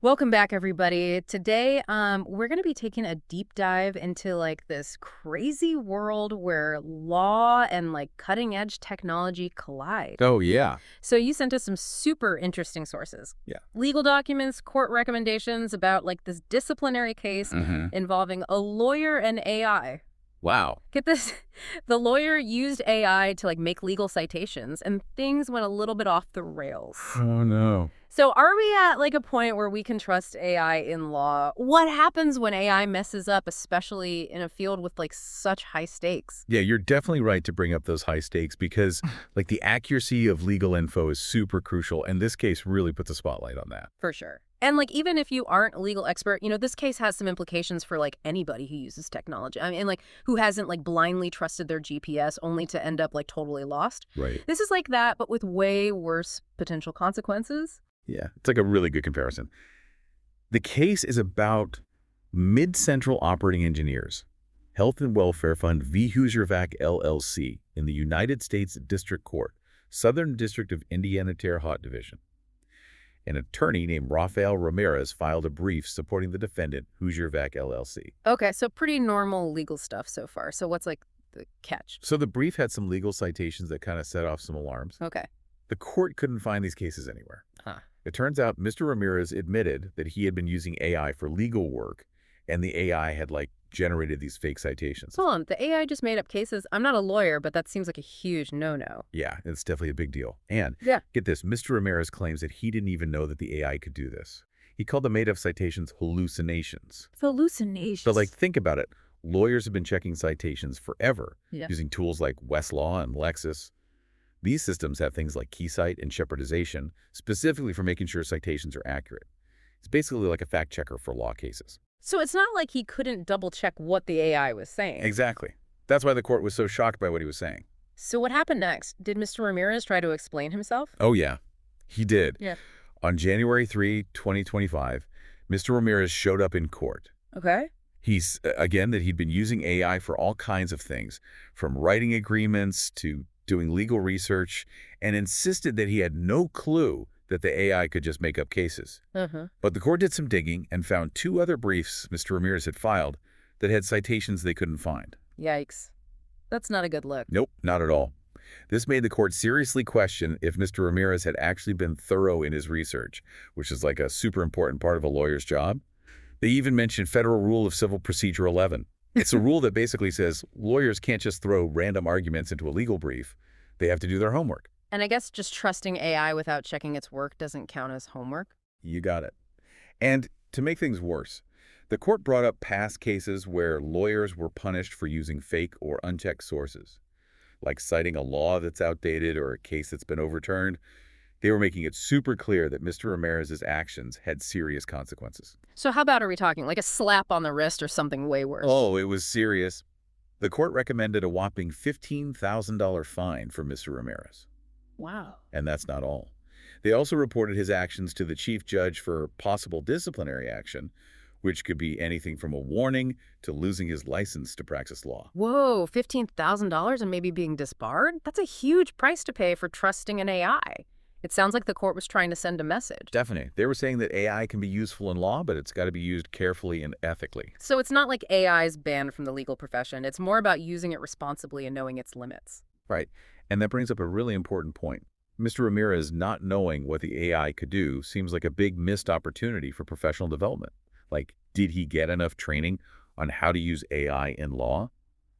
Welcome back, everybody. Today, we're going to be taking a deep dive into this crazy world where law and cutting edge technology collide. Oh, yeah. So you sent us some super interesting sources. Yeah. Legal documents, court recommendations about this disciplinary case Hmm. involving a lawyer and AI. Wow. Get this, the lawyer used AI to make legal citations and things went a little bit off the rails. Oh, no. So are we at a point where we can trust AI in law? What happens when AI messes up, especially in a field with such high stakes? Yeah, you're definitely right to bring up those high stakes because, the accuracy of legal info is super crucial, and this case really puts a spotlight on that. For sure. And even if you aren't a legal expert, this case has some implications for anybody who uses technology. I mean, who hasn't blindly trusted their GPS only to end up totally lost. Right. This is like that, but with way worse potential consequences. Yeah, it's a really good comparison. The case is about Mid-Central Operating Engineers, Health and Welfare Fund v. Hoosiervac LLC in the United States District Court, Southern District of Indiana Terre Haute Division. An attorney named Rafael Ramirez filed a brief supporting the defendant, Hoosiervac LLC. Okay, so pretty normal legal stuff so far. So what's the catch? So the brief had some legal citations that kind of set off some alarms. Okay. The court couldn't find these cases anywhere. Huh. It turns out Mr. Ramirez admitted that he had been using AI for legal work, and the AI had, generated these fake citations. Hold on, the AI just made up cases. I'm not a lawyer, but that seems like a huge no-no. Yeah, it's definitely a big deal. And Yeah. get this, Mr. Ramirez claims that he didn't even know that the AI could do this. He called the made-up citations hallucinations. Hallucinations. But, think about it. Lawyers have been checking citations forever, Yeah. using tools like Westlaw and Lexis. These systems have things like KeyCite and shepardization, specifically for making sure citations are accurate. It's basically like a fact checker for law cases. So it's not like he couldn't double-check what the AI was saying. Exactly. That's why the court was so shocked by what he was saying. So what happened next? Did Mr. Ramirez try to explain himself? Oh, yeah, he did. Yeah. On January 3, 2025, Mr. Ramirez showed up in court. Okay. He's, again, that he'd been using AI for all kinds of things, from writing agreements to doing legal research, and insisted that he had no clue that the AI could just make up cases. Uh-huh. But the court did some digging and found two other briefs Mr. Ramirez had filed that had citations they couldn't find. Yikes. That's not a good look. Nope, not at all. This made the court seriously question if Mr. Ramirez had actually been thorough in his research, which is a super important part of a lawyer's job. They even mentioned Federal Rule of Civil Procedure 11. It's a rule that basically says lawyers can't just throw random arguments into a legal brief. They have to do their homework. And I guess just trusting AI without checking its work doesn't count as homework? You got it. And to make things worse, the court brought up past cases where lawyers were punished for using fake or unchecked sources, like citing a law that's outdated or a case that's been overturned. They were making it super clear that Mr. Ramirez's actions had serious consequences. So how about are we talking like a slap on the wrist or something way worse? Oh, it was serious. The court recommended a whopping $15,000 fine for Mr. Ramirez. Wow. And that's not all. They also reported his actions to the chief judge for possible disciplinary action, which could be anything from a warning to losing his license to practice law. Whoa, $15,000 and maybe being disbarred? That's a huge price to pay for trusting an AI. It sounds like the court was trying to send a message. Definitely. They were saying that AI can be useful in law, but it's got to be used carefully and ethically. So it's not like AI is banned from the legal profession. It's more about using it responsibly and knowing its limits. Right. And that brings up a really important point. Mr. Ramirez not knowing what the AI could do seems like a big missed opportunity for professional development. Did he get enough training on how to use AI in law?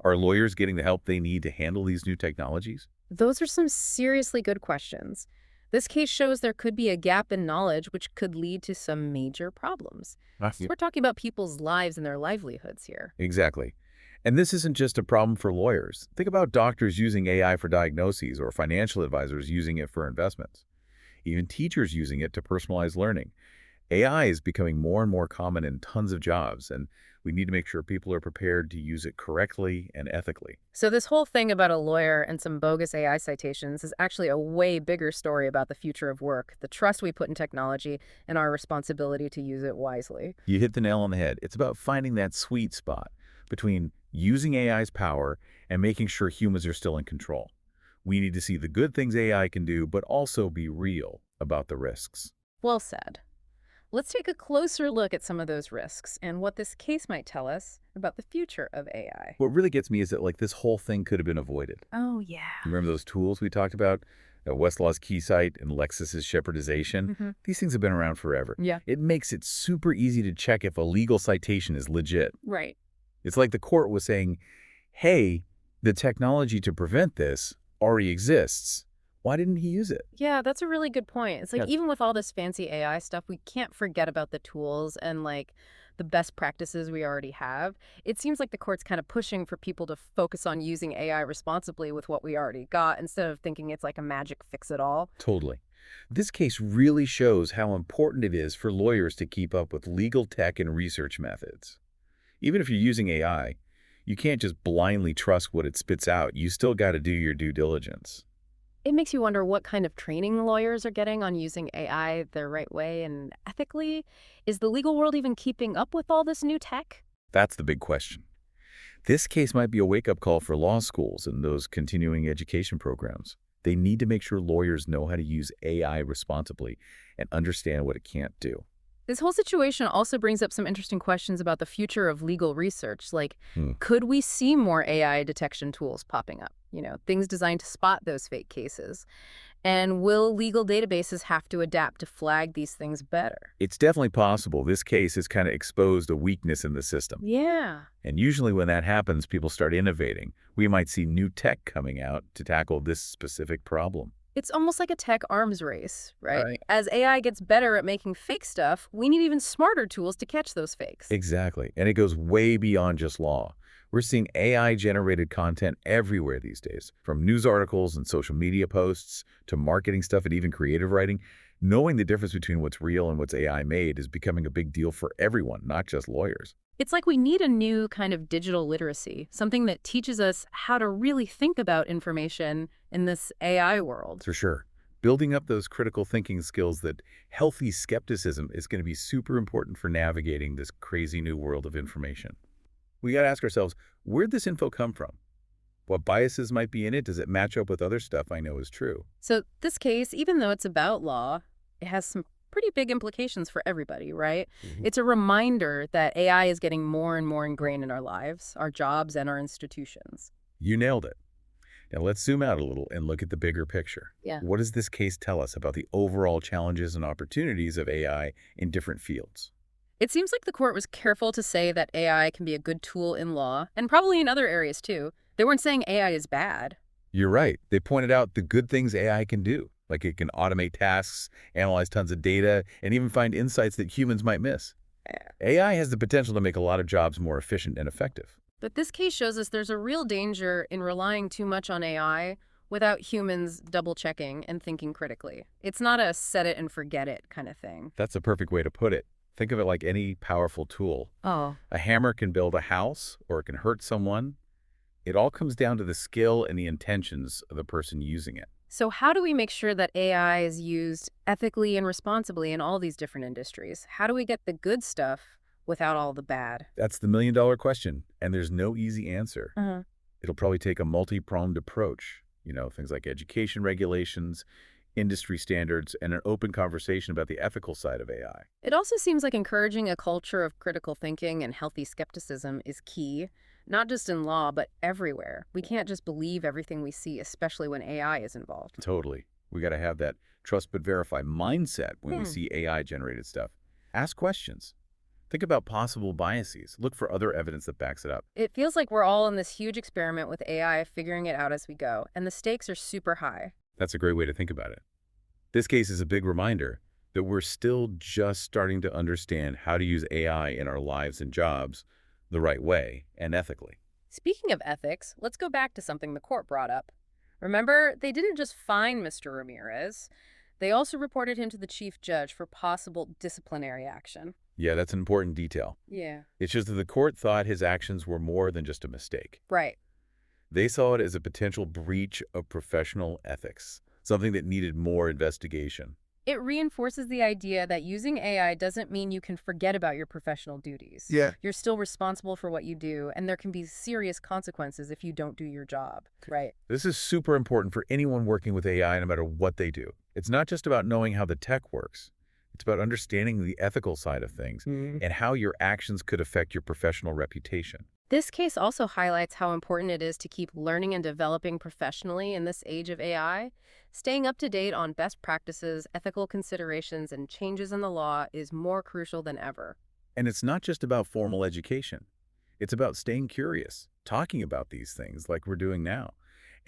Are lawyers getting the help they need to handle these new technologies? Those are some seriously good questions. This case shows there could be a gap in knowledge which could lead to some major problems. Yeah. We're talking about people's lives and their livelihoods here. Exactly. And this isn't just a problem for lawyers. Think about doctors using AI for diagnoses or financial advisors using it for investments. Even teachers using it to personalize learning. AI is becoming more and more common in tons of jobs, and we need to make sure people are prepared to use it correctly and ethically. So this whole thing about a lawyer and some bogus AI citations is actually a way bigger story about the future of work, the trust we put in technology, and our responsibility to use it wisely. You hit the nail on the head. It's about finding that sweet spot between using AI's power and making sure humans are still in control. We need to see the good things AI can do, but also be real about the risks. Well said. Let's take a closer look at some of those risks and what this case might tell us about the future of AI. What really gets me is that this whole thing could have been avoided. Oh, yeah. You remember those tools we talked about? Westlaw's Keysight and Lexis's Shepardization? Hmm. These things have been around forever. Yeah. It makes it super easy to check if a legal citation is legit. Right. It's like the court was saying, hey, the technology to prevent this already exists. Why didn't he use it? Yeah, that's a really good point. It's like Yeah, even with all this fancy AI stuff, we can't forget about the tools and like the best practices we already have. It seems like the court's kind of pushing for people to focus on using AI responsibly with what we already got instead of thinking it's like a magic fix-it-all. totally. This case really shows how important it is for lawyers to keep up with legal tech and research methods. Even if you're using AI, you can't just blindly trust what it spits out. You still got to do your due diligence. It makes you wonder what kind of training lawyers are getting on using AI the right way and ethically. Is the legal world even keeping up with all this new tech? That's the big question. This case might be a wake-up call for law schools and those continuing education programs. They need to make sure lawyers know how to use AI responsibly and understand what it can't do. This whole situation also brings up some interesting questions about the future of legal research. Like, Hmm. could we see more AI detection tools popping up? Things designed to spot those fake cases. And will legal databases have to adapt to flag these things better? It's definitely possible this case has kind of exposed a weakness in the system. Yeah. And usually when that happens, people start innovating. We might see new tech coming out to tackle this specific problem. It's almost like a tech arms race, right? Right. As AI gets better at making fake stuff, we need even smarter tools to catch those fakes. Exactly. And it goes way beyond just law. We're seeing AI-generated content everywhere these days, from news articles and social media posts to marketing stuff and even creative writing. Knowing the difference between what's real and what's AI made is becoming a big deal for everyone, not just lawyers. It's like we need a new kind of digital literacy, something that teaches us how to really think about information in this AI world. For sure. Building up those critical thinking skills, that healthy skepticism, is going to be super important for navigating this crazy new world of information. We got to ask ourselves, where'd this info come from? What biases might be in it? Does it match up with other stuff I know is true? So this case, even though it's about law, it has some pretty big implications for everybody, right? Mhm. It's a reminder that AI is getting more and more ingrained in our lives, our jobs, and our institutions. You nailed it. Now let's zoom out a little and look at the bigger picture. Yeah. What does this case tell us about the overall challenges and opportunities of AI in different fields? It seems like the court was careful to say that AI can be a good tool in law, and probably in other areas too. They weren't saying AI is bad. You're right. They pointed out the good things AI can do, like it can automate tasks, analyze tons of data, and even find insights that humans might miss. AI has the potential to make a lot of jobs more efficient and effective. But this case shows us there's a real danger in relying too much on AI without humans double-checking and thinking critically. It's not a set it and forget it kind of thing. That's a perfect way to put it. Think of it like any powerful tool. Oh. A hammer can build a house, or it can hurt someone. It all comes down to the skill and the intentions of the person using it. So how do we make sure that AI is used ethically and responsibly in all these different industries? How do we get the good stuff without all the bad? That's the million-dollar question, and there's no easy answer. Uh-huh. It'll probably take a multi-pronged approach. Things like education regulations, industry standards, and an open conversation about the ethical side of AI. It also seems like encouraging a culture of critical thinking and healthy skepticism is key, not just in law, but everywhere. We can't just believe everything we see, especially when AI is involved. Totally. We got to have that trust but verify mindset when we see AI-generated stuff. Ask questions. Think about possible biases. Look for other evidence that backs it up. It feels like we're all in this huge experiment with AI, figuring it out as we go, and the stakes are super high. That's a great way to think about it. This case is a big reminder that we're still just starting to understand how to use AI in our lives and jobs the right way and ethically. Speaking of ethics, let's go back to something the court brought up. Remember, they didn't just fine Mr. Ramirez. They also reported him to the chief judge for possible disciplinary action. Yeah, that's an important detail. Yeah. It's just that the court thought his actions were more than just a mistake. Right. They saw it as a potential breach of professional ethics, something that needed more investigation. It reinforces the idea that using AI doesn't mean you can forget about your professional duties. Yeah. You're still responsible for what you do, and there can be serious consequences if you don't do your job. Right. This is super important for anyone working with AI, no matter what they do. It's not just about knowing how the tech works. It's about understanding the ethical side of things and how your actions could affect your professional reputation. This case also highlights how important it is to keep learning and developing professionally in this age of AI. Staying up to date on best practices, ethical considerations, and changes in the law is more crucial than ever. And it's not just about formal education. It's about staying curious, talking about these things like we're doing now,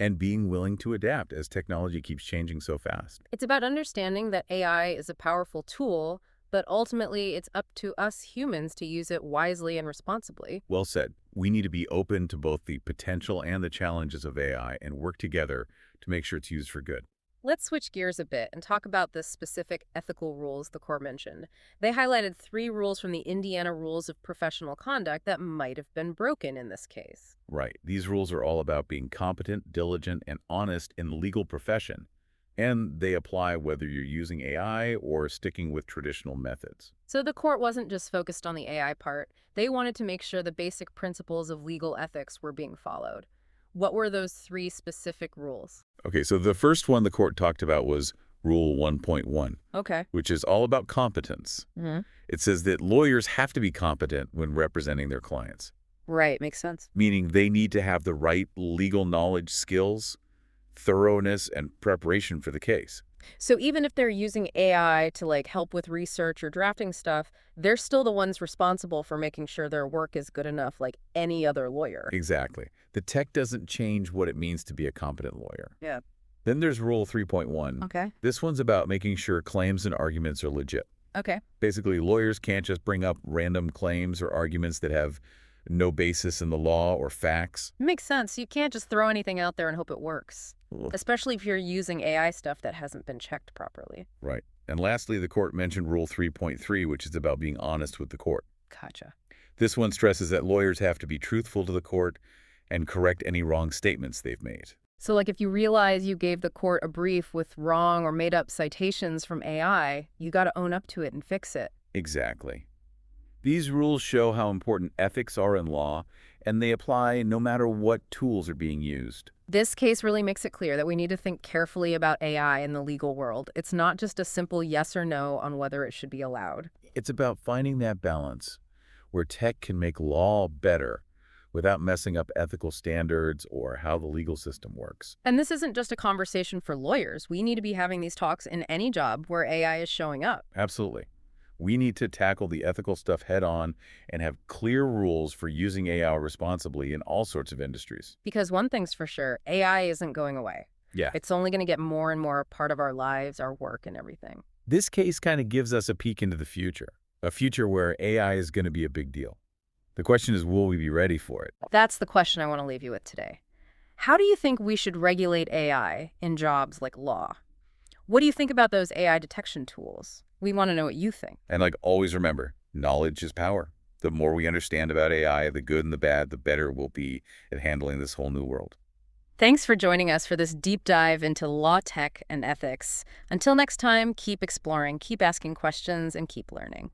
and being willing to adapt as technology keeps changing so fast. It's about understanding that AI is a powerful tool, but ultimately it's up to us humans to use it wisely and responsibly. Well said. We need to be open to both the potential and the challenges of AI and work together to make sure it's used for good. Let's switch gears a bit and talk about the specific ethical rules the court mentioned. They highlighted 3 rules from the Indiana Rules of Professional Conduct that might have been broken in this case. Right. These rules are all about being competent, diligent, and honest in the legal profession. And they apply whether you're using AI or sticking with traditional methods. So the court wasn't just focused on the AI part. They wanted to make sure the basic principles of legal ethics were being followed. What were those 3 specific rules? Okay, so the first one the court talked about was Rule 1.1, Okay. which is all about competence. Hmm. It says that lawyers have to be competent when representing their clients, Right, makes sense. meaning they need to have the right legal knowledge, skills, thoroughness, and preparation for the case. So even if they're using AI to help with research or drafting stuff, they're still the ones responsible for making sure their work is good enough like any other lawyer. Exactly. The tech doesn't change what it means to be a competent lawyer. Yeah. Then there's Rule 3.1. Okay. This one's about making sure claims and arguments are legit. Okay. Basically, lawyers can't just bring up random claims or arguments that have no basis in the law or facts. Makes sense. You can't just throw anything out there and hope it works, Ugh. especially if you're using AI stuff that hasn't been checked properly. Right. And lastly, the court mentioned Rule 3.3, which is about being honest with the court. Gotcha. This one stresses that lawyers have to be truthful to the court and correct any wrong statements they've made. So if you realize you gave the court a brief with wrong or made up citations from AI, you got to own up to it and fix it. Exactly. These rules show how important ethics are in law, and they apply no matter what tools are being used. This case really makes it clear that we need to think carefully about AI in the legal world. It's not just a simple yes or no on whether it should be allowed. It's about finding that balance where tech can make law better without messing up ethical standards or how the legal system works. And this isn't just a conversation for lawyers. We need to be having these talks in any job where AI is showing up. Absolutely. We need to tackle the ethical stuff head on and have clear rules for using AI responsibly in all sorts of industries. Because one thing's for sure, AI isn't going away. Yeah. It's only going to get more and more a part of our lives, our work, and everything. This case kind of gives us a peek into the future, a future where AI is going to be a big deal. The question is, will we be ready for it? That's the question I want to leave you with today. How do you think we should regulate AI in jobs like law? What do you think about those AI detection tools? We want to know what you think. And always remember, knowledge is power. The more we understand about AI, the good and the bad, the better we'll be at handling this whole new world. Thanks for joining us for this deep dive into law, tech, and ethics. Until next time, keep exploring, keep asking questions, and keep learning.